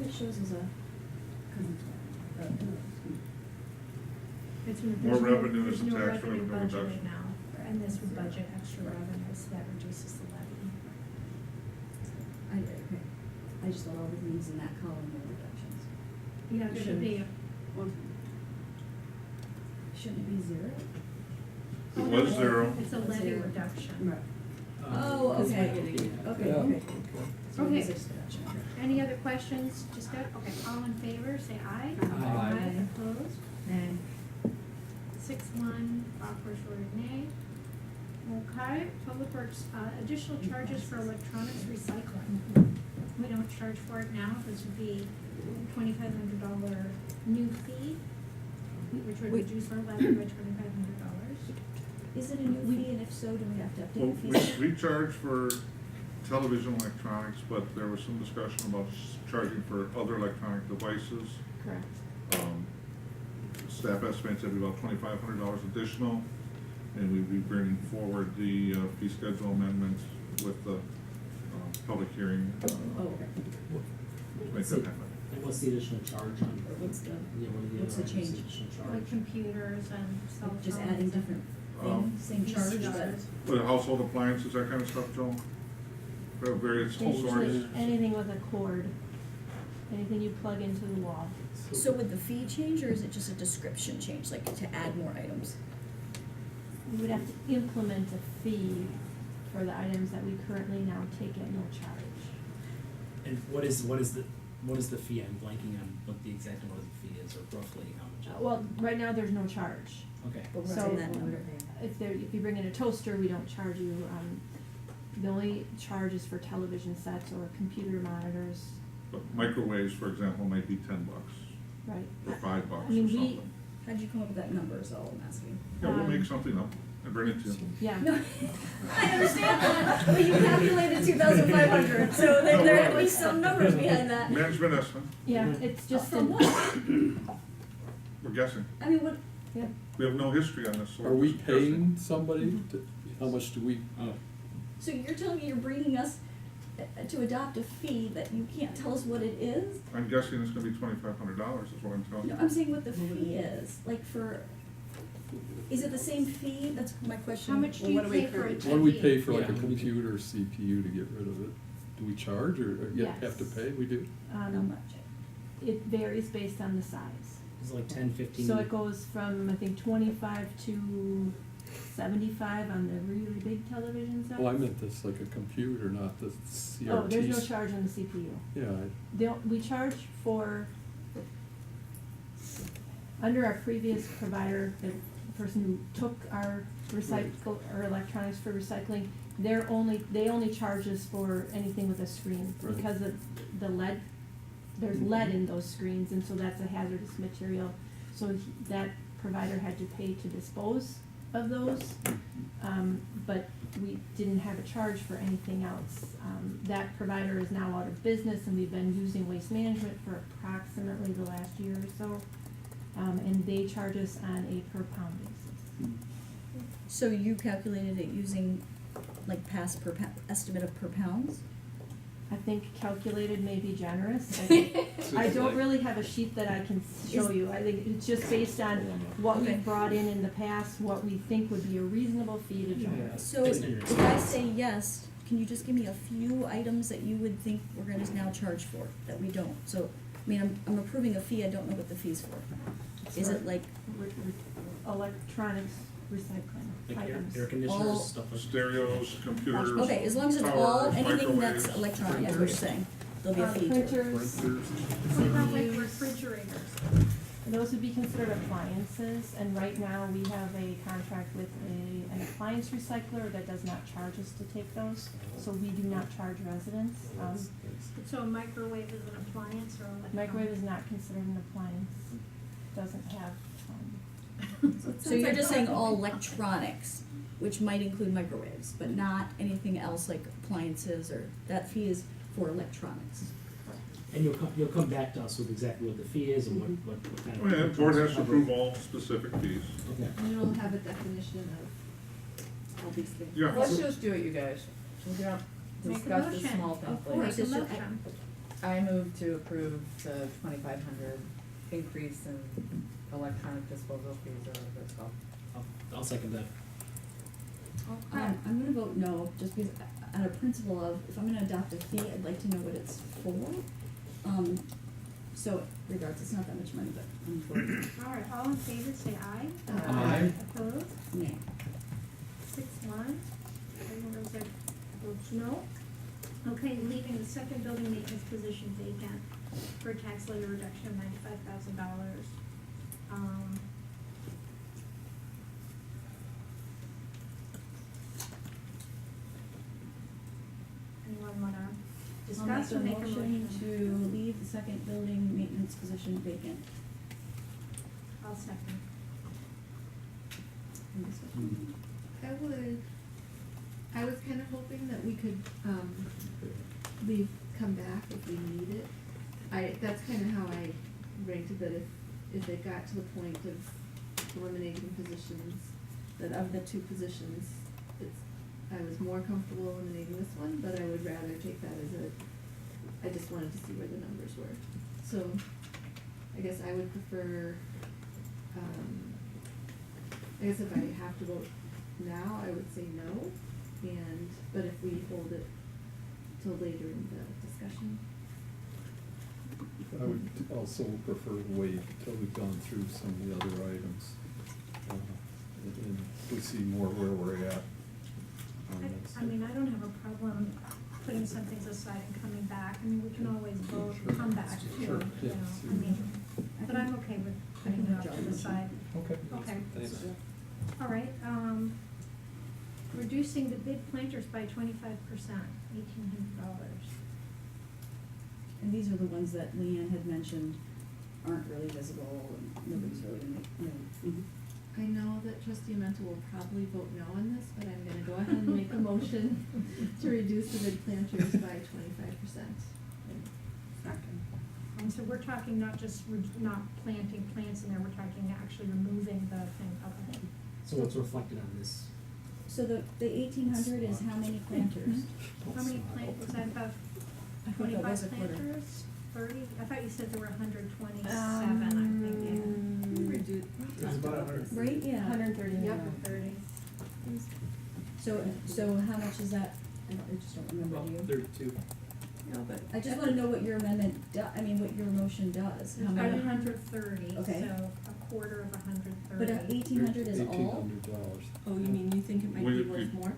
it shows as a. It's More revenue is there's no tax revenue revenue budgeted reduction. now, and this would budget extra revenue, so that reduces the levy. Okay. I just thought all the things in that column were reductions. Yeah, there should be. Shouldn't it be zero? It was zero. It's a levy reduction. Right. Oh, okay. Okay, okay. So it Okay. is a reduction, okay. Any other questions? Just got, okay, all in favor, say aye. Aye. Opposed? Nay. 6-1, Rockford voted nay. Okay, Public Works, additional charges for electronics recycling. We don't charge for it now, this would be $2,500 new fee, which would Wait. reduce our levy by $2,500. Is it a new fee, and if so, do we have to Well, update the fees? we charge for television electronics, but there was some discussion about charging for other electronic devices. Correct. Staff estimates it'd be about $2,500 additional, and we'd be bringing forward the fee schedule amendments with the public hearing Oh, okay. to make that happen. And what's the additional charge on? What's the, Yeah, what are the what's the other items, change? additional charge? Like computers and cell phones. Just adding different things, same charge, but. With household appliances, that kind of stuff, Joe? For various sorts. Anything with a cord, anything you plug into the wall. So would the fee change, or is it just a description change, like to add more items? You would have to implement a fee for the items that we currently now take at no charge. And what is the fee? I'm blanking on what the exact what the fee is, or roughly how much. Well, right now, there's no charge. Okay. But what's So- in that number? If you bring in a toaster, we don't charge you, the only charge is for television sets or computer monitors, But microwaves, for example, might be $10 right? or $5 or I mean, something. How'd you come up with that number is all I'm asking. Yeah, we'll make something up and bring it to you. Yeah. No, I understand that, but you calculated 2,500, so there had to be some numbers behind that. Management estimate, Yeah, it's just. From what? we're guessing. I mean, what, Yeah. We have no history on this. So Are we're we just guessing. paying somebody to, how much do we, Oh, so you're telling me you're bringing us to adopt a fee that you can't tell us what it is? I'm guessing it's gonna be $2,500 is what I'm telling No, you. I'm saying what the fee is, like for, is it the same fee? That's my question. How much do you pay for a TV? what do we pay for like a Yeah. computer or CPU to get rid of it? Do we charge or you have to Yes. pay? We do? How much? It varies based on the size. it's like 10, 15. So it goes from, I think, 25 to 75 on the really big television sets. Well, I meant this like a computer, not the CRT. Oh, there's no charge on the CPU. Yeah, We charge for, under our previous provider, the person who took our our electronics for recycling, they only charge us for anything with a screen Right. because of the lead. There's lead in those screens, and so that's a hazardous material. So that provider had to pay to dispose of those, but we didn't have a charge for anything else. That provider is now out of business, and we've been using Waste Management for approximately the last year or so, and they charge us on a per pound basis. So you calculated it using like past estimate of per pounds? I think calculated may be generous. I don't really have a sheet that I can show you. I think it's just based on what Okay. we've brought in the past, what we think would be a reasonable fee to charge. So Based on your if I say yes, can you just give me a few items that you would think we're gonna now charge for, that we don't? So, I mean, I'm approving a fee, I don't know what the fee's for. Is it like, Electronics recycling Like items. air conditioners, All- stuff like that. Stereos, computers. okay, as long as it's all, towers, anything that's microwaves, electronic, that's what you're saying, there'll be a fee to it. Printers, printers. What about like refrigerators? those would be considered appliances, and right now we have a contract with an appliance recycler that does not charge us to take those, so we do not charge residents. So a microwave is an appliance or electronic? Microwave is not considered an appliance, doesn't have, So you're just saying all electronics, which might include microwaves, but not anything else like appliances, or that fee is for electronics? And you'll come back to us with exactly what the fee is and what kind of. Oh, yeah, the board has to approve all specific fees. Okay. And it'll have a definition of all these things. Yeah. Let's just do it, you guys. We don't Make a discuss the motion. small things Make later. a motion. I move to approve the 2,500 increase in electronic disposal fees or whatever it's called. I'll second that. Okay. I'm gonna vote no, just because out of principle of, if I'm gonna adopt a fee, I'd like to know what it's for. So regardless, it's not that much money, but I'm voting All right, all in favor, say aye. Aye. Opposed? nay. 6-1. Everyone votes no. Okay, leaving the second building maintenance position vacant for a tax levy reduction of $95,000. Anyone wanna discuss or make a motion? To leave the second building maintenance position vacant. I'll second. Any discussion? I was kind of hoping that we could, come back if we need it. That's kind of how I ranked it, that if it got to the point of eliminating positions, that of the two positions, I was more comfortable eliminating this one, but I would rather take that as I just wanted to see where the numbers were. So, I guess I would prefer, I guess if I have to vote now, I would say no, but if we hold it till later in the discussion. I would also prefer to wait until we've gone through some of the other items. And we see more where we're at on this. I mean, I don't have a problem putting some things aside and coming back. I mean, we can always vote and come back too, Sure, you yeah, know, see. I mean, but I'm okay with putting it off to the side. Okay. Okay. Thanks. All right, reducing the bid planters by 25%, $1,800. And these are the ones that Leanne had mentioned aren't really visible and nobody's really gonna make, I know that trustee Menta will probably vote no on this, but I'm gonna go ahead and make a motion to reduce the bid planters by 25%. So we're talking not just, not planting plants in there, we're talking actually removing the thing, okay. So what's reflected on this? So the 1,800 is how many planters? How many plant, was that about I thought that was a 25 quarter. planters? 30? I thought you said there were 127, I think, Reduce. It's about 100. Right, yeah. 130. yeah. Yep, 30. So how much is that? I just don't remember, do you? 32. No, but. I just wanna know what your amendment what your motion does. It's How about many? 130, Okay. so a quarter of 130. But 1,800 is all? $1,800. Oh, you mean you think it might Well, be you- worth more?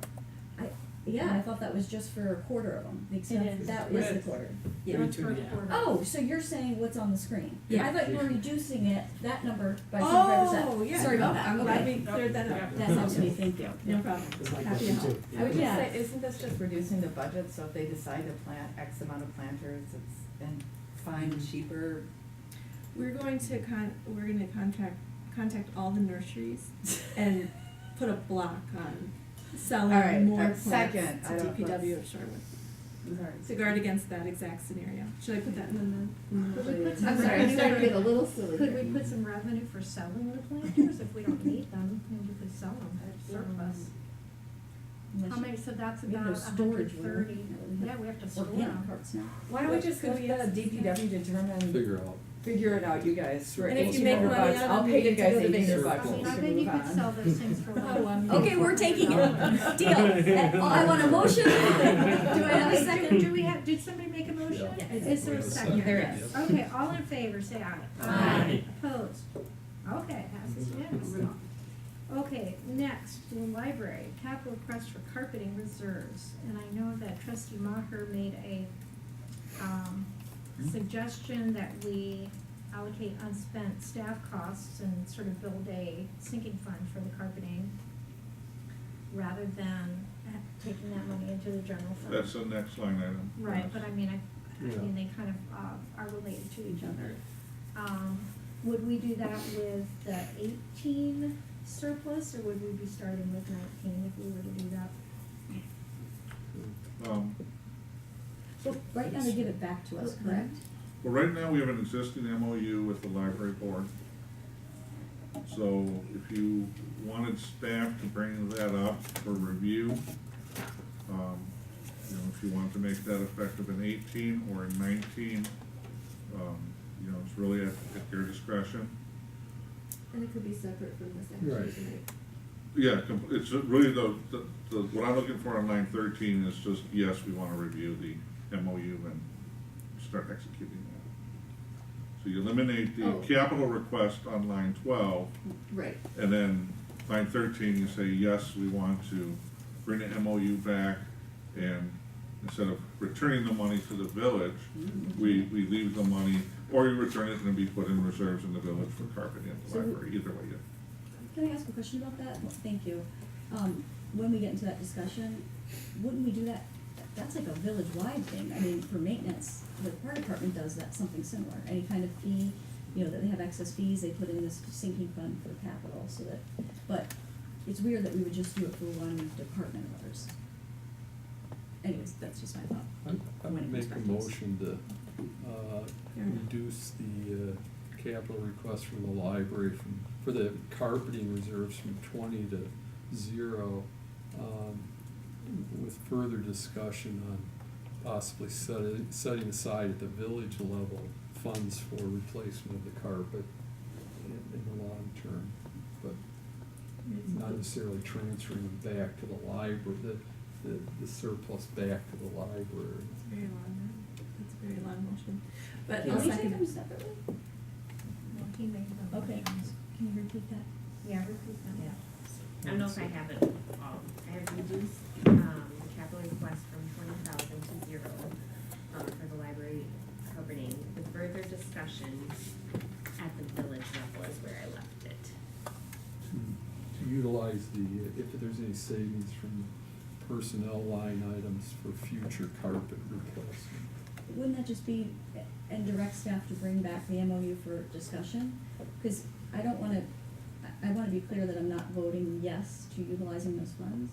Yeah, I thought that was just for a quarter of them, except It is. that was Yeah. the quarter. Yeah, 32 for a and a half. quarter. Oh, so you're saying what's on the screen? Yeah. I thought you were reducing that number by 25%. Oh, yeah. Sorry about No, that. I'm glad Okay. we cleared that up. That helps me, thank you. No problem. It's my Happy to question help. too. I would just Yeah. say, isn't this just reducing the budget, so if they decide to plant X amount of planters, and find cheaper? We're going to contact all the nurseries and put a block on selling All right, more plants second, to I don't- DPW of Shorewood. Sorry. To guard against that exact scenario. Should I put that in the? Could we put some I'm sorry, I'm revenue starting to get a for- little silly. Could we put some revenue for selling the planters if we don't need them, and we could sell them at surplus? Unless How you- many, so that's we have about no storage, 130. will we? Yeah, we have to store Organic them. carts now. Why don't we just let the DPW determine, Figure out. it out, you guys. And if you make money out of I'll them, pay you you get to guys go to $800 bigger bucks. I mean, I We bet can you move could on. sell those things for less. Okay, we're taking it. Deal. I want a motion. Do I have a second? Did somebody make a motion? Yeah. Is there a second? There is. Okay, all in favor, say aye. Aye. Opposed? Okay, passes unanimously. Okay, next, the library, capital request for carpeting reserves. And I know that trustee Maher made a, suggestion that we allocate unspent staff costs and sort of build a sinking fund for the carpeting rather than taking that money into the general fund. That's the next line item. Right, but I mean, I Yeah. mean, they kind of, are related to each other. Would we do that with the 18 surplus, or would we be starting with 19 if we were to do that? So right now they give it back to us, correct? Well, right now, we have an existing MOU with the library board. So if you wanted staff to bring that up for review, you know, if if you want to make that effective in 18 or in 19, you know, it's really at your discretion. And it could be separate from this Right. action tonight. Yeah, it's really what I'm looking for on line 13 is just, yes, we want to review the MOU and start executing that. So you eliminate the Oh. capital request on line 12, Right. and then line 13, you say, yes, we want to bring the MOU back, and instead of returning the money to the village, we leave the money, or you return it and it'll be put in reserves in the village for carpeting at the So- library, either way. Can I ask a question about that? Thank you. When we get into that discussion, wouldn't we do that? That's like a village-wide thing. I mean, for maintenance, the fire department does that, something similar. Any kind of fee, you know, that they have excess fees, they put in this sinking fund for capital, so that, but it's weird that we would just do it for one department of ours. Anyways, that's just my thought. I When would it make a comes back to us. motion to, Fair enough. reduce the, capital request from the library for the carpeting reserves from 20 to 0, with further discussion on possibly setting aside at the village level funds for replacement of the carpet in the long term, but not necessarily transferring them back to the library, the surplus back to the library. It's very long, that's a very long motion. But Can I'll we take second. them separately? Well, he made the Okay, motions. can you repeat that? Yeah, repeat them. Yeah. I don't know if I have it all. I have reduced, the capital request from 20,000 to 0, for the library carpeting, with further discussion at the village level is where I left it. To utilize if there's any savings from personnel line items for future carpet replacement. Wouldn't that just be, and direct staff to bring back the MOU for discussion? Because I don't wanna, I wanna be clear that I'm not voting yes to utilizing those funds.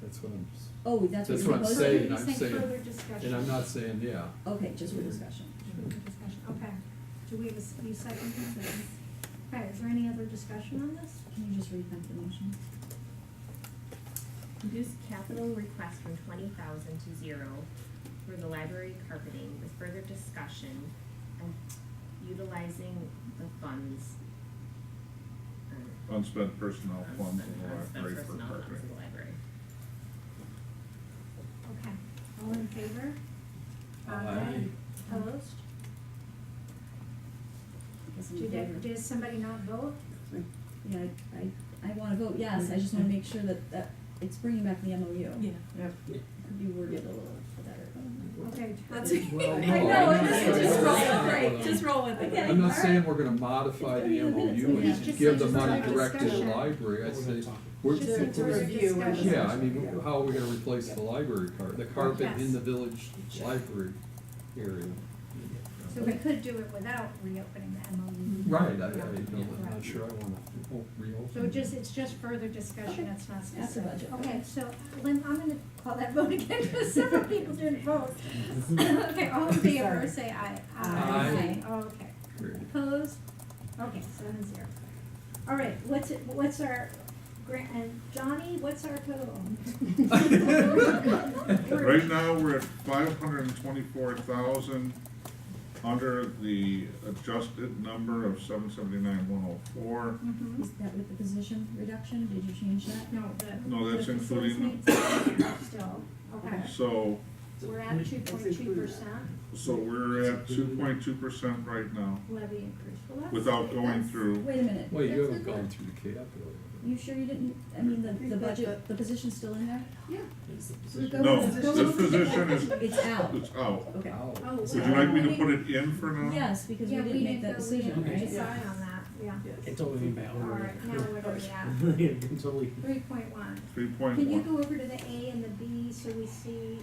That's what I'm, Oh, that's what That's you're what I'm proposing? saying. He's I'm saying saying- further discussion. and I'm not saying, yeah. Okay, just for discussion. Further discussion, okay. Do we have you second this? Okay, is there any other discussion on this? Can you just repeat the motion? Reduce capital request from 20,000 to 0 for the library carpeting, with further discussion and utilizing the funds. Unspent personnel funds in the Unspent library for personnel funds carpeting. in the library. Okay, all in favor? Aye. Opposed? Guess I'm in favor. Did somebody not vote? Yeah, I wanna vote yes, I just wanna make sure that it's bringing back the MOU. Yeah. Yep. Could be worded a little better. Okay. That's Well, no, I know, I'm just, not- just roll I'm with it, not- just roll with it. Okay. I'm not all saying right. we're gonna modify the It's only MOU a minute, and just give the just money further direct to the discussion. library, I'd say, we're, Just need to review and discuss. yeah, I mean, how are we gonna replace the library the carpet Yes. in the village library area? So we could do it without reopening the MOU. Right, I'm not sure I wanna reopen. So it's just further discussion, it's not After specific. budget. Okay, so Lynn, I'm gonna call that vote again, because several people didn't vote. Okay, all in favor, say aye. Aye. Okay. Great. Opposed? Okay, 7-0. All right, what's our grant, and Johnny, what's our total? Right now, we're at 524,000 under the adjusted number of 779,104. Mhm. Is that with the position reduction, did you change that? No, No, that's the including- facilities maintenance still, okay. So, We're at 2.2% we're at 2.2% right now, levy increase. Well, that's- without going that's- through. Wait a minute. Well, you That's haven't not gone bad. through the capital. You sure you didn't, I mean, the budget, the position's still in there? Yeah. No, this position is, It's out, it's out. okay. Ow. Oh, Would you like me to put it in for now? Yes, because we Yeah, didn't make that we decision, didn't right? decide on that, yeah. It totally bad. All right, now what are we at? Yeah, totally. 3.1. 3.1. Can you go over to the A and the B so we see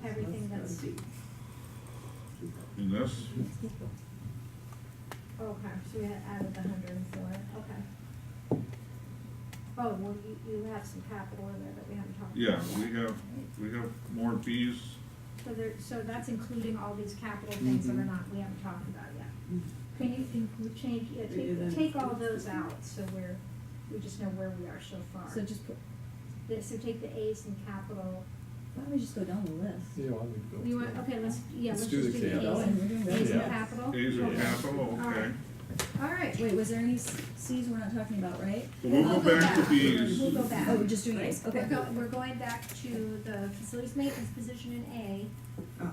everything that's, In this? okay, so we had added the 104, okay. Oh, well, you have some capital in there that we haven't talked about Yeah, yet. we have more Bs. So that's including all these capital things that are not, we haven't talked about yet. Can you include, change, yeah, take all those out, so we just know where we are so far. So just put, So take the A's in capital Why don't we just go down the list? Yeah, I would go. You want, through. okay, let's Let's just do do the the capital. A's We're doing and, really A's and Yeah. capital. A's and Okay. capital, All okay. right. All right. Wait, was there any C's we're not talking about, right? So we'll I'll go back to B's. We'll go back. Oh, we're just doing A's, okay. We're going back to the facilities maintenance position in A. Oh.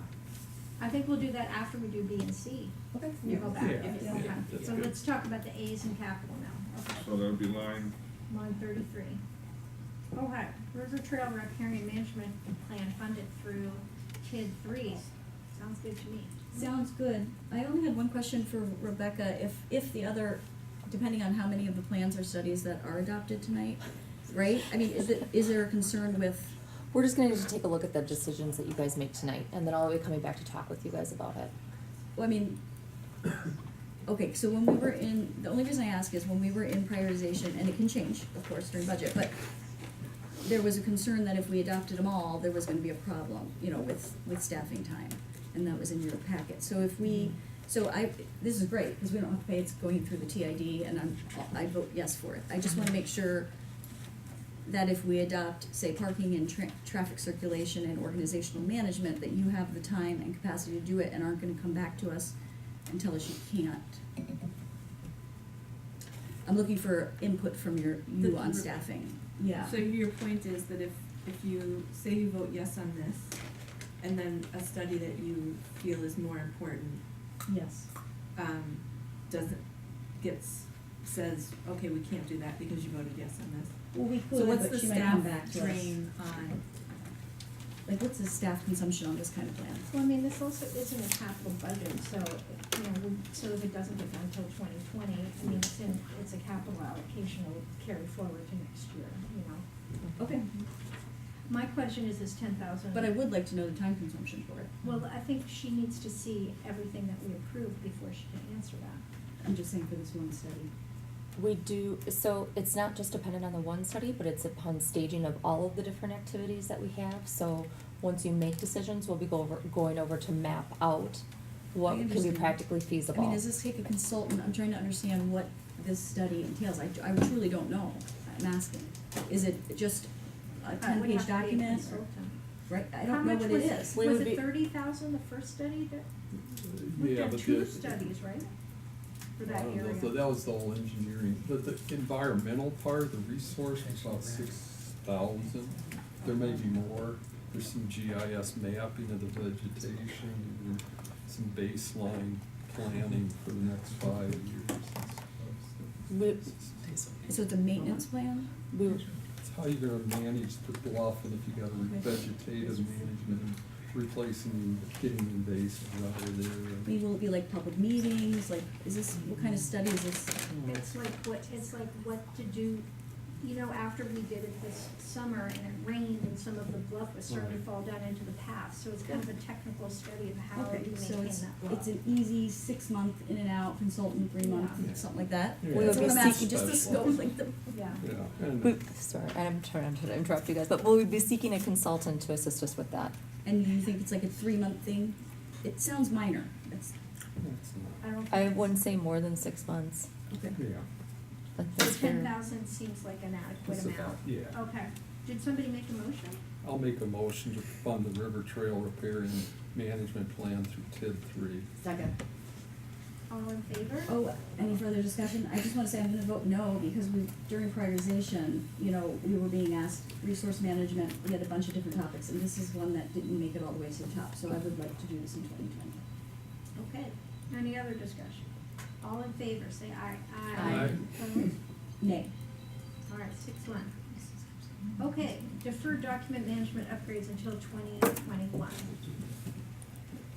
I think we'll do that after we do B and C. Okay. We'll go back. Yeah, Okay. yeah, that's So good. let's talk about the A's and capital now. Okay. So that'll be line, Line 33. Okay, River Trail Riparian Management Plan funded through TID 3. Sounds good to me. Sounds good. I only had one question for Rebecca. If the other, depending on how many of the plans or studies that are adopted tonight, right? I mean, is there a concern with, We're just gonna need to take a look at the decisions that you guys make tonight, and then I'll be coming back to talk with you guys about it. well, I mean, okay, so when we were in, the only reason I ask is when we were in prioritization, and it can change, of course, during budget, but there was a concern that if we adopted them all, there was gonna be a problem, you know, with staffing time, and that was in your packet. So if we, this is great, because we don't have to pay, it's going through the TID, and I vote yes for it. I just wanna make sure that if we adopt, say, parking and traffic circulation and organizational management, that you have the time and capacity to do it and aren't gonna come back to us and tell us you can't. I'm looking for input from you on staffing, yeah. So your point is that if you, say you vote yes on this, and then a study that you feel is more important, Yes. says, okay, we can't do that because you voted yes on this. Well, we So could, what's but the she might come staff back to us. drain on, Like, what's the staff consumption on this kind of plan? Well, I mean, this also isn't a capital budget, so, you know, so if it doesn't get done until 2020, I mean, it's a capital allocation that will carry forward to next year, you know. Okay, My question is this 10,000. but I would like to know the time consumption for it. Well, I think she needs to see everything that we approved before she can answer that. I'm just saying for this one study. We do, so it's not just dependent on the one study, but it's upon staging of all of the different activities that we have. So once you make decisions, we'll be going over to map out what I can be understand. practically feasible. I mean, does this take a consultant? I'm trying to understand what this study entails. I truly don't know. I'm asking. Is it just a Would 10-page have to be a document? consultant. Right, I don't know what it is. We Was would it be- 30,000 the first study that, we've Yeah, done but two the- studies, right? For I that don't know, area. so that was the whole engineering, but the environmental part, the resource was about 6,000. There may be more, there's some GIS mapping of the vegetation, and some baseline planning for the next 5 years and stuff. We- So it's a maintenance plan? It's how you're gonna manage the bluff, and if you got vegetative management, and replacing, getting invasives out of there. I mean, will it be like public meetings? Like, is this, what kind of study is this? It's like what to do, you know, after we did it this summer and it rained and some of the bluff was starting to fall down into the path. So it's kind of a technical study of how Okay, you so maintain it's, that bluff. it's an easy 6-month in and out consultant, 3-month, Yeah. something like that? Yeah. We That's would what be I'm asking, seeking- just the scope, like the, Yeah. Yeah, and we- Sorry, I'm trying to interrupt you guys, but we'll be seeking a consultant to assist us with that. and you think it's like a 3-month thing? It sounds minor. It's, it's not, I don't think. I wouldn't say more than 6 months. okay. yeah. That's fair. 10,000 seems like an adequate It's amount. about- yeah. Okay. Did somebody make a motion? I'll make a motion to fund the River Trail Repair and Management Plan through TID 3. second, All in favor? Oh, any further discussion? I just wanna say I'm gonna vote no, because during prioritization, you know, we were being asked resource management, we had a bunch of different topics, and this is one that didn't make it all the way to the top, so I would like to do this in 2020. Okay. Any other discussion? All in favor, say aye. Aye. Opposed? Nay. All right, 6-1. Okay, deferred document management upgrades until 2021.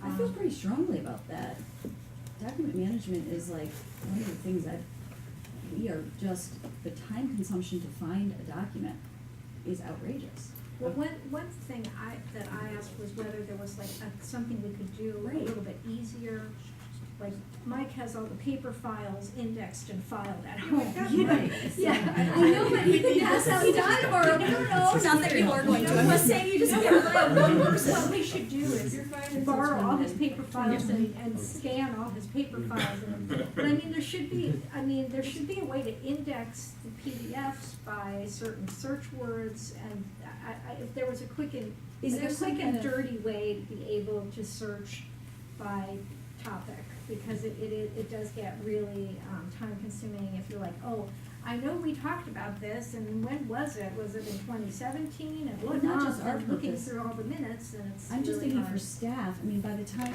I feel pretty strongly about that. Document management is like one of the things we are just, the time consumption to find a document is outrageous. Well, one thing that I asked was whether there was like something we could do a Right. little bit easier. Like Mike has all the paper files indexed and filed at home. You know? Right. Yeah. I know, but he can pass out time or, I don't know, not that you are going to, I'm just saying you just can't rely on one person. What we should do is borrow all his paper files and scan all his paper files. But I mean, there should be a way to index the PDFs by certain search words, and if there was a quick Is Like there a some quick kind and of- dirty way to be able to search by topic, because it does get really, time consuming if you're like, oh, I know we talked about this, and when was it? Was it in 2017? And Well, what not just month? our And looking purpose. through all the minutes, and it's I'm just really thinking hard. for staff, I mean, by the time,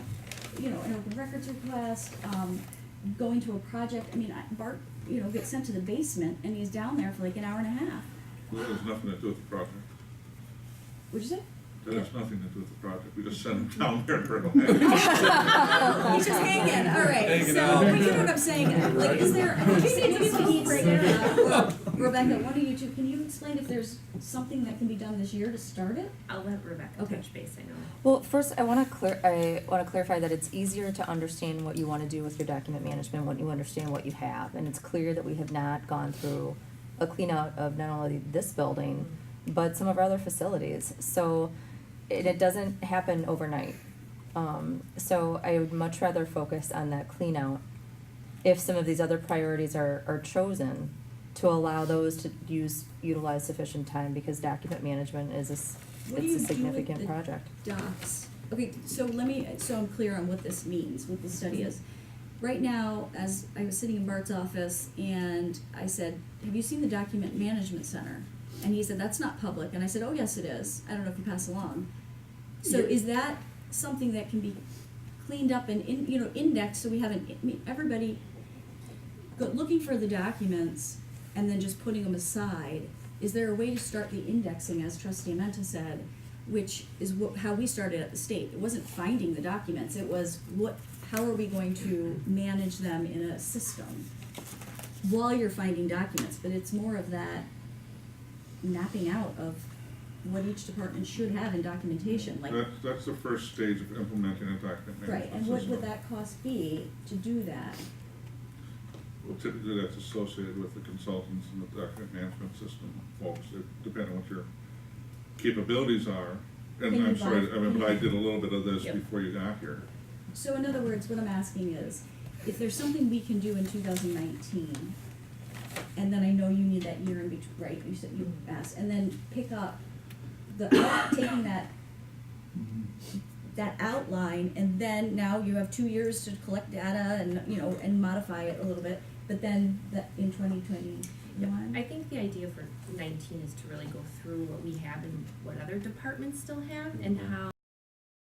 an open records request, going to a project, I mean, Bart, gets sent to the basement and he's down there for like an hour and a half. That has nothing to do with the project. What'd you say? That has nothing to do with the project. We just sent them down there for a while. He's just hanging, all right, Hanging so, out. but you know what I'm saying, like, is there, Rebecca, one of you two, can you explain if there's something that can be done this year to start it? I'll let Rebecca Okay. touch base, I know. Well, first, I wanna clarify that it's easier to understand what you wanna do with your document management when you understand what you have. And it's clear that we have not gone through a clean out of not only this building, but some of our other facilities. So, it doesn't happen overnight. So I would much rather focus on that clean out if some of these other priorities are chosen, to allow those to utilize sufficient time, because document management is What do it's you a do with significant the project. Docs. Okay, so so I'm clear on what this means, what the study is. Right now, as I was sitting in Bart's office and I said, have you seen the document management center? And he said, that's not public. And I said, oh, yes, it is. I don't know if you pass along. So is that something that can be cleaned up and indexed, so we haven't, everybody looking for the documents and then just putting them aside? Is there a way to start the indexing, as Trustee Amenta said, which is how we started at the state? It wasn't finding the documents, it was how are we going to manage them in a system while you're finding documents? But it's more of that mapping out of what each department should have in documentation, like. That's the first stage of implementing a document management Right, and what system. would that cost be to do that? Well, typically that's associated with the consultants and the document management system folks, depending on what your capabilities are. And Can you I'm sorry, buy- but I did a little bit of this Yep. before you got here. So in other words, what I'm asking is, if there's something we can do in 2019, and then I know you need that year in between, right, you said you asked, and then pick up taking that outline, and then now you have 2 years to collect data and modify it a little bit, but then in 2021? I think the idea for 19 is to really go through what we have and what other departments still have, and how